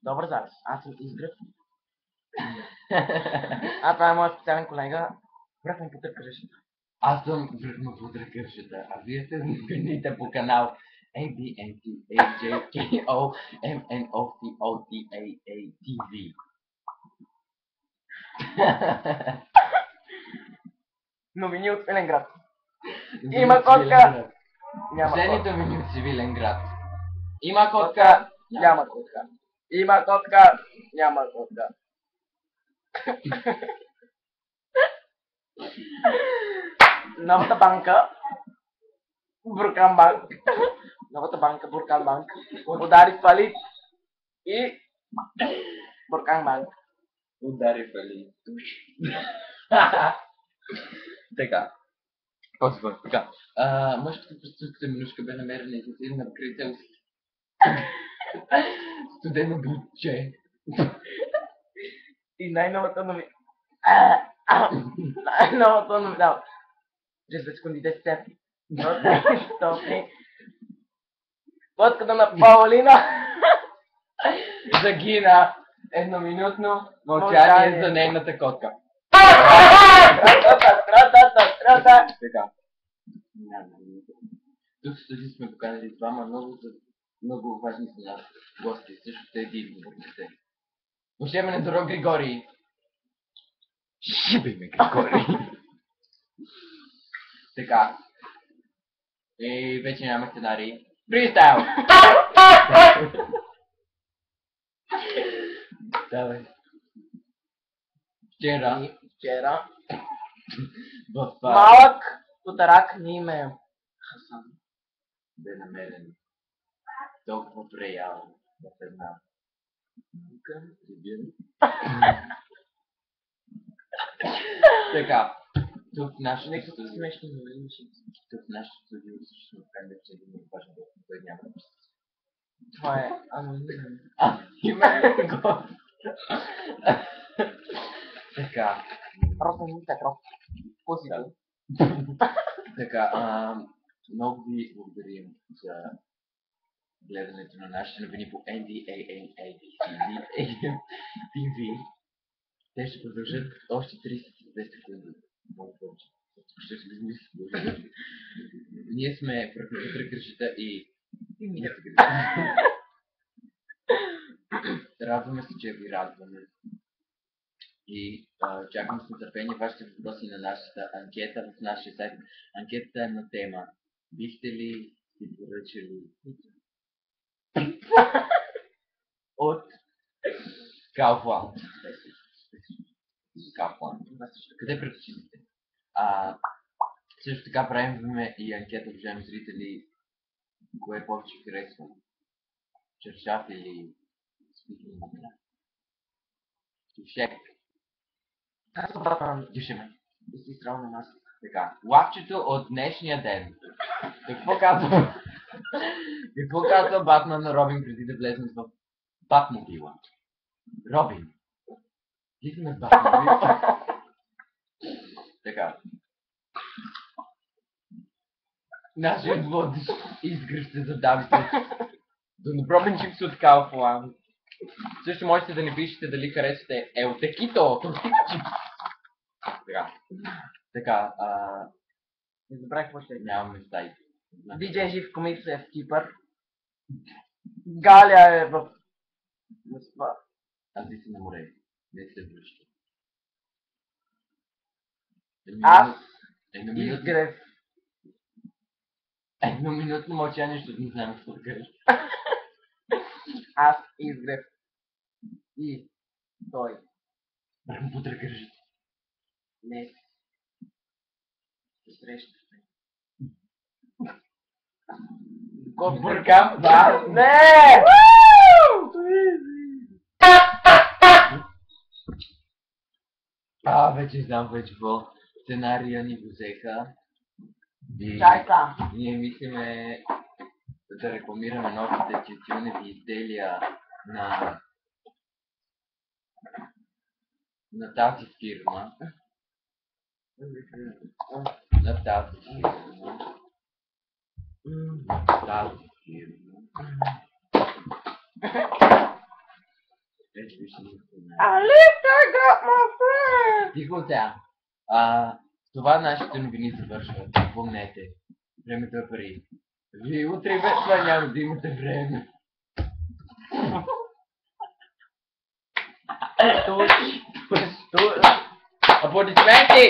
Добър завис. Аз съм Изгрев. Това е моят специален колега. Връх му потърка решета. Аз съм Връх му потърка решета, а вие сте зрителите по канал ABNTAJKOMNOCOTAATV. Новини от Свиленград. Има котка! Няма Последните котка. новини от Свиленград. Има котка! Няма котка. Има котка! Няма котка. Новата банка Буркан банк. Новата банка Буркан банк удари фалит и Буркан банк удари фалит. Така. Просто така. Мъжката проститутка Минушка бе намерена и засилена в крител с студено бутче. И най-новата новина. Най-новата новина. Чрез 2 секунди 10 цента. Стопни. Котката на Паулина загина. Едноминутно мълчание за нейната котка. Така. Тук в студио сме поканали двама много важни за нас гости. Също те дивни гости. Пошемане Доро Григорий. Шибай ме, Григорий. Така. И вече нямаме сценарий. Фристайл! Давай. Вчера в малък тутарак на име Хасан бе намерен толкова преял в една трибюна. Така. Тук в нашото смешни новини. Тук в нашото студио също сме поканили вече един много важен гост, но той няма да присъства. Това е анонимен. Анонимен гост. Така. Росен Петров. Пусите. Така, много ви благодарим за гледането на нашите новини по NDAABCD TV. Те ще продължат още 32 секунди. Много повече. Ще се измисля. Ние сме Връх решета и радваме се, че ви радваме. И чакам с нетърпение вашите въпроси на нашата анкета в нашия сайт. Анкетата е на тема: бихте ли си поръчали от Kaufland? Къде предпочитате? Също така правим и анкета, уважаеми зрители, кое повече харесва? Чершаф или спикни новина? Шек. Дишаме. И си страл на нас. Така. Лапчето от днешния ден. Какво казва? Какво казва Батман на Робин преди да влезнат в Батмобила? Робин. Влизаме в Батмобила. Така. Нашият водещ Изгрев се задави до напробен чипс от Kaufland. Също можете да ни пишете дали харесвате Елтекито, турските чипс. Така, Не забравих какво ще е. нямаме стаи. DJ Живко е в Кипър. Галя е в Москва. Аз си на море. Не се връща. Аз Изгрев. Едноминутно мълчание, защото не знам какво да кажа. Аз Изгрев. И той. Бръм подръгържи. Не. Се срещахме. Кот бъркам? Да. Не! Вече знам вече какво. Сценария ни го взеха. Чайка. Ние мислиме да рекламираме новите тютюневи изделия на тази фирма. На тази фирма. Вече виж нищо. At least I got my friend. Тихо сега. Това нашите новини завършват. Помнете. Времето е пари. Вие утре без това няма да имате време. Аплодисменти!